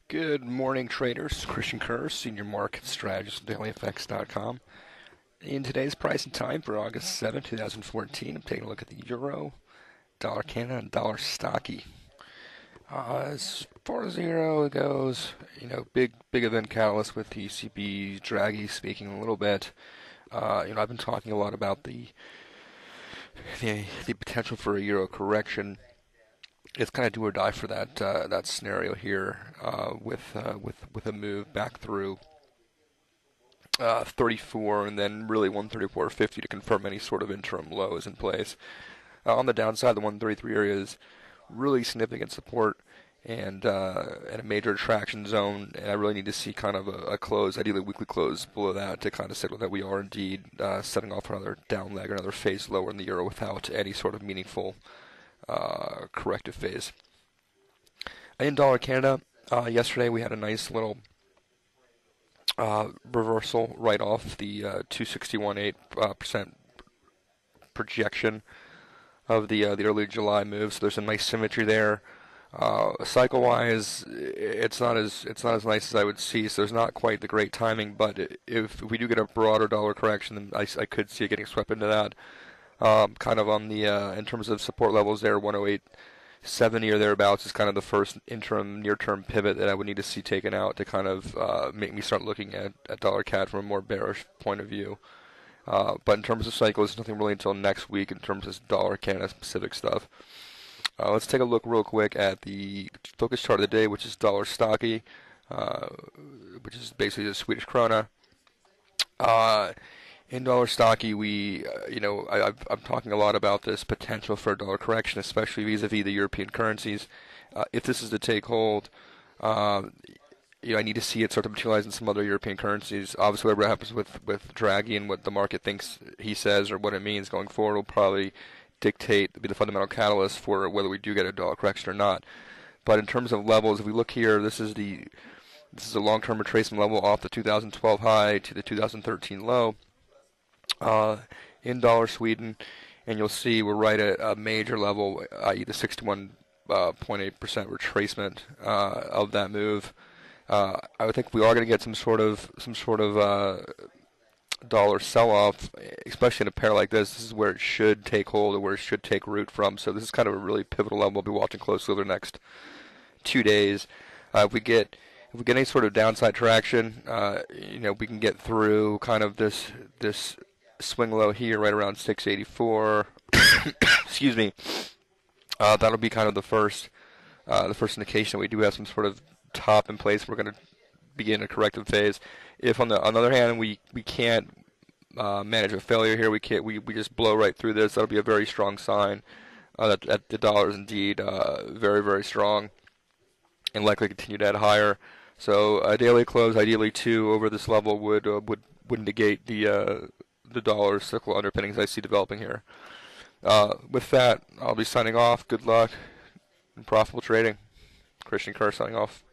Good morning, traders. Christian Kerr, Senior Market Strategist with DailyFX.com. In today's price and time for August 7, 2014, I'm taking a look at the Euro, Dollar Canada, and Dollar Stocky. As far as the Euro goes, big event catalyst with the ECB, Draghi speaking a little bit. I've been talking a lot about the potential for a Euro correction. It's kind of do or die for that scenario here with a move back through 34 and then really 134.50 to confirm any sort of interim low is in place. On the downside, the 133 area is really significant support and a major attraction zone, and I really need to see kind of a close, ideally weekly close below that to kind of signal that we are indeed setting off another down leg or another phase lower in the euro without any sort of meaningful corrective phase. In Dollar Canada, yesterday we had a nice little reversal right off the 261.8% projection of the early July move. So there's a nice symmetry there. Cycle-wise, it's not as nice as I would see. So there's not quite the great timing. But if we do get a broader dollar correction, then I could see it getting swept into that. Kind of on the in terms of support levels there, 108.70 or thereabouts is kind of the first interim near-term pivot that I would need to see taken out to kind of make me start looking at dollar CAD from a more bearish point of view. But in terms of cycles, nothing really until next week in terms of dollar Canada specific stuff. Let's take a look real quick at the focus chart of the day, which is dollar stocky, which is basically the Swedish krona. In dollar stocky, I'm talking a lot about this potential for a dollar correction, especially vis-a-vis the European currencies. If this is to take hold, I need to see it start to materialize in some other European currencies. Obviously, whatever happens with Draghi and what the market thinks he says or what it means going forward will probably be the fundamental catalyst for whether we do get a dollar correction or not. But in terms of levels, if we look here, this is a long-term retracement level off the 2012 high to the 2013 low. In dollar Sweden, and you'll see we're right at a major level, i.e. the 61.8% retracement of that move. I would think we are going to get some sort of dollar sell-off, especially in a pair like this. This is where it should take hold or where it should take root from. So this is kind of a really pivotal level. We'll be watching closely over the next 2 days. If we get any sort of downside traction, we can get through kind of this swing low here right around 684. Excuse me. That'll be kind of the first indication that we do have some sort of top in place. We're going to begin a corrective phase. If on the other hand we can't manage a failure here, we just blow right through this, that'll be a very strong sign that the dollar is indeed very, very strong and likely continue to head higher. So a daily close, ideally 2 over this level would negate the dollar cyclical underpinnings I see developing here. With that, I'll be signing off. Good luck and profitable trading. Christian Kerr signing off.